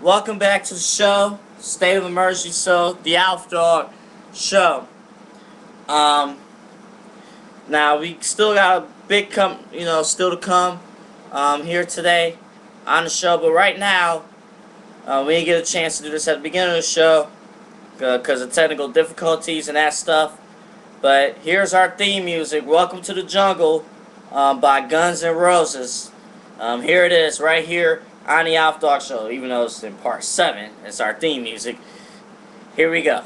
Welcome back to the show, State of Emergency Show, the Alf'Dawg show. Now we still got a big still to come here today on the show. But right now, we didn't get a chance to do this at the beginning of the show because of technical difficulties and that stuff. But here's our theme music. Welcome to the Jungle by Guns N' Roses. Here it is, right here on the Alf'Dawg show. Even though it's in part 7, it's our theme music. Here we go.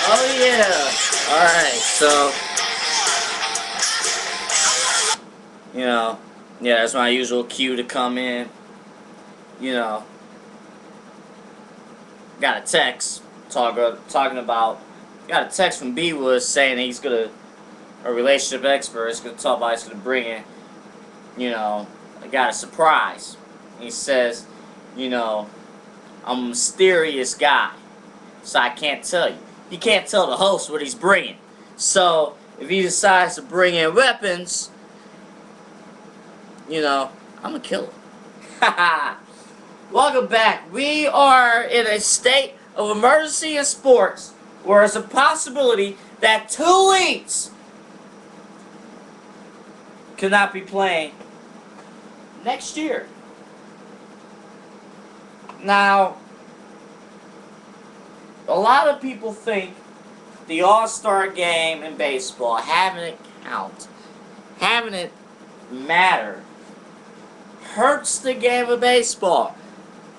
Oh yeah! Alright, so yeah, that's my usual cue to come in. Got a text talking about got a text from B Woods saying he's a relationship expert is gonna talk about he's gonna bring in, I got a surprise. He says, I'm a mysterious guy, so I can't tell you. He can't tell the host what he's bringing. So, if he decides to bring in weapons, I'm gonna kill him. Welcome back. We are in a state of emergency in sports where there's a possibility that 2 leagues cannot be playing next year. Now, a lot of people think the All-Star game in baseball, having it count, having it matter, hurts the game of baseball.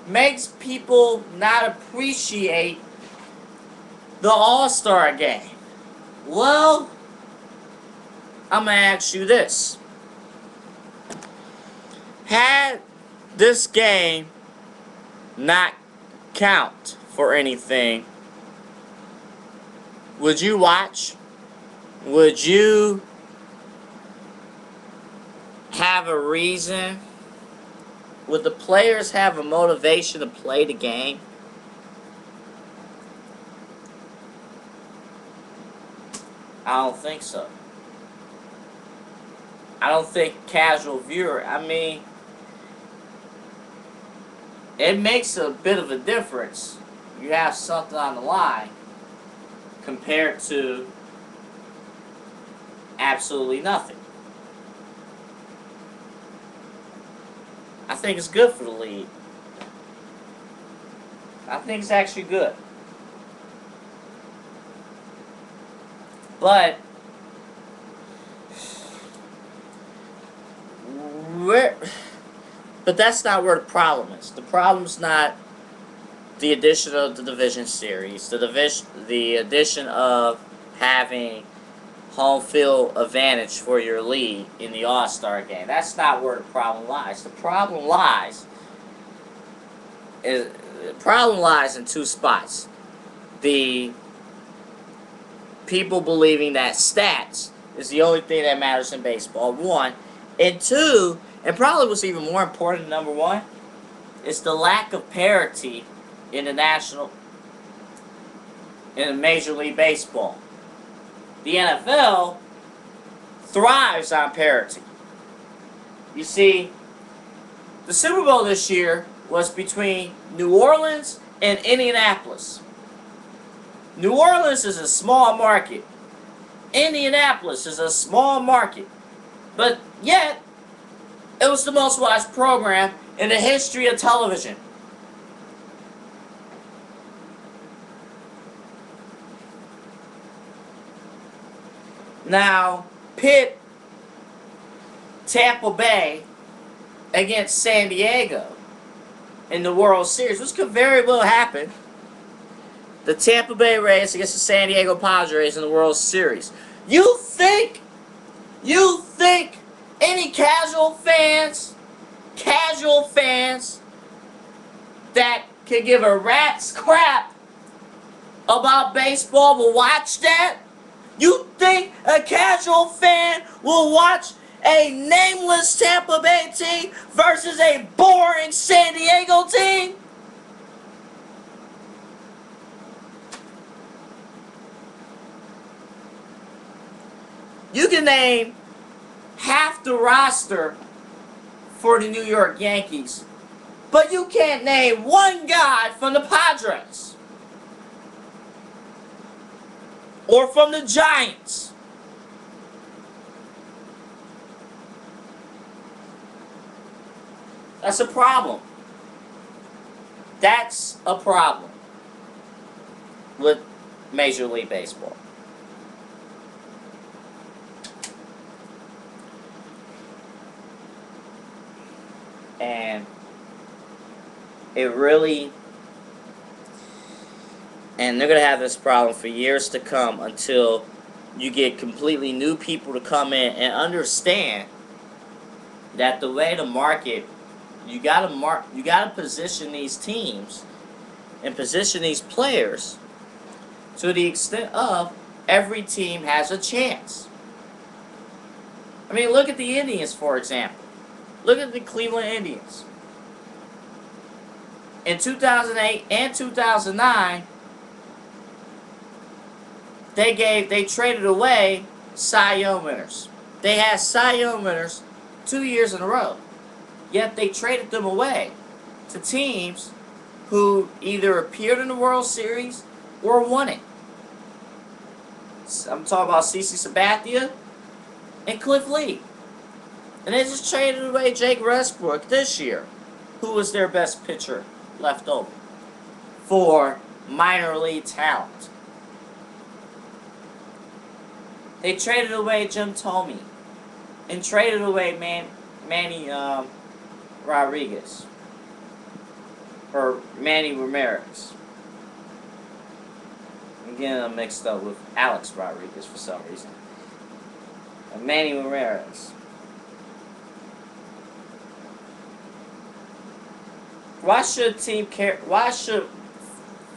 Makes people not appreciate the All-Star game. Well, I'm going to ask you this. Had this game not count for anything, would you watch? Would you have a reason? Would the players have a motivation to play the game? I don't think so. I don't think casual viewer, it makes a bit of a difference. You have something on the line compared to absolutely nothing. I think it's good for the league. I think it's actually good. But that's not where the problem is. The problem's not the addition of the division series, the addition of having home field advantage for your league in the All-Star game. That's not where the problem lies. The problem lies in 2 spots. The people believing that stats is the only thing that matters in baseball, 1. And 2, and probably what's even more important than number 1, is the lack of parity in Major League Baseball. The NFL thrives on parity. You see, the Super Bowl this year was between New Orleans and Indianapolis. New Orleans is a small market. Indianapolis is a small market, but yet it was the most watched program in the history of television. Now, pit Tampa Bay against San Diego in the World Series, which could very well happen. The Tampa Bay Rays against the San Diego Padres in the World Series. You think any casual fans that can give a rat's crap about baseball will watch that? You think a casual fan will watch a nameless Tampa Bay team versus a boring San Diego team? You can name half the roster for the New York Yankees, but you can't name one guy from the Padres or from the Giants. That's a problem. That's a problem with Major League Baseball. And they're going to have this problem for years to come until you get completely new people to come in and understand that the way to market, you got to position these teams and position these players to the extent of every team has a chance. I mean, look at the Indians, for example. Look at the Cleveland Indians. In 2008 and 2009, they traded away Cy Young winners. They had Cy Young winners 2 years in a row. Yet they traded them away to teams who either appeared in the World Series or won it. I'm talking about CC Sabathia and Cliff Lee. And they just traded away Jake Westbrook this year, who was their best pitcher left over, for minor league talent. They traded away Jim Thome and traded away Manny Rodriguez, or Manny Ramirez. Again, I'm mixed up with Alex Rodriguez for some reason. Manny Ramirez. Why should team care? Why should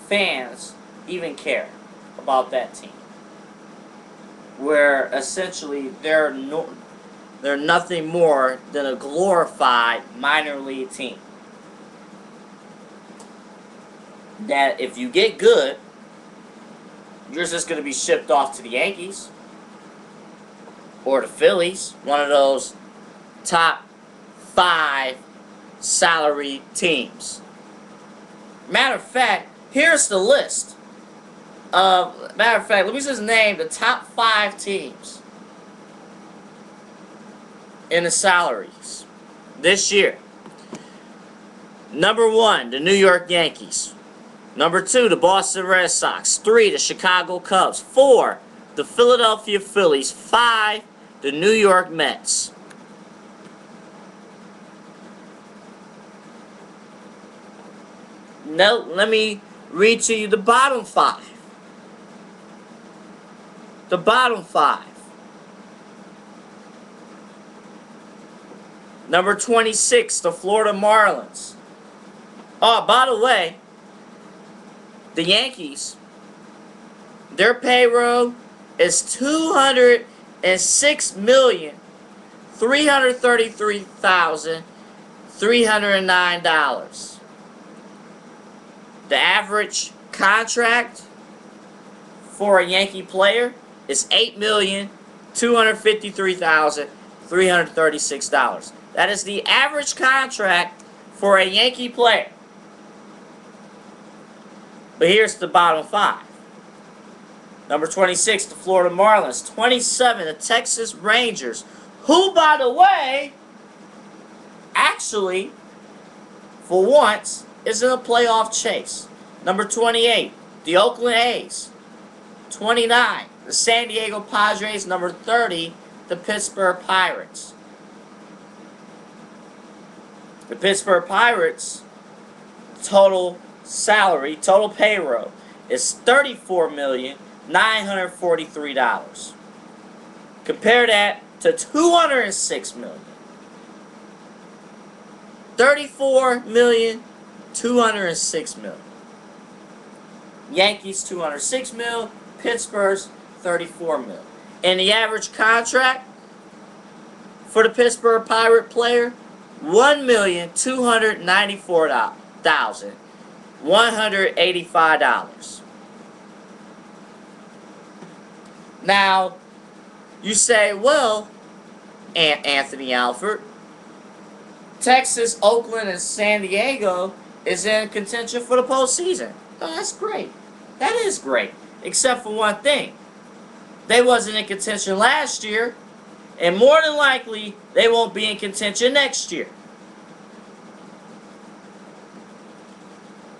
fans even care about that team? Where essentially they're nothing more than a glorified minor league team. That if you get good, you're just going to be shipped off to the Yankees or the Phillies, one of those top 5 salary teams. Matter of fact, here's the list. Matter of fact, let me just name the top 5 teams in the salaries this year. Number 1, the New York Yankees. Number 2, the Boston Red Sox. 3, the Chicago Cubs. 4, the Philadelphia Phillies. 5, the New York Mets. Now, let me read to you the bottom 5. The bottom 5. Number 26, the Florida Marlins. Oh, by the way, the Yankees, their payroll is $206,333,309. The average contract for a Yankee player is $8,253,336. That is the average contract for a Yankee player. But here's the bottom 5. Number 26, the Florida Marlins. 27, the Texas Rangers, who, by the way, actually, for once, is in a playoff chase. Number 28, the Oakland A's. 29, the San Diego Padres. Number 30, the Pittsburgh Pirates. The Pittsburgh Pirates' total salary, total payroll, is $34,943,000. Compare that to $206 million. $34,206,000. Yankees $206 million. Pittsburgh's $34 million. And the average contract for the Pittsburgh Pirate player, $1,294,185. Now, you say, well, Anthony Alf'Dawg, Texas, Oakland, and San Diego is in contention for the postseason. Oh, that's great. That is great. Except for one thing. They wasn't in contention last year, and more than likely, they won't be in contention next year.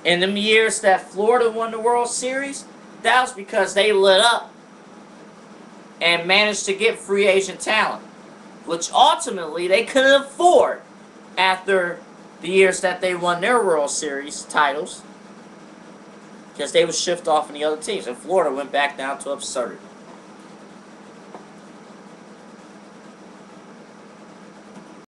In the years that Florida won the World Series, that was because they lit up and managed to get free agent talent, which ultimately they couldn't afford after the years that they won their World Series titles, because they would shift off in the other teams, and Florida went back down to absurdity.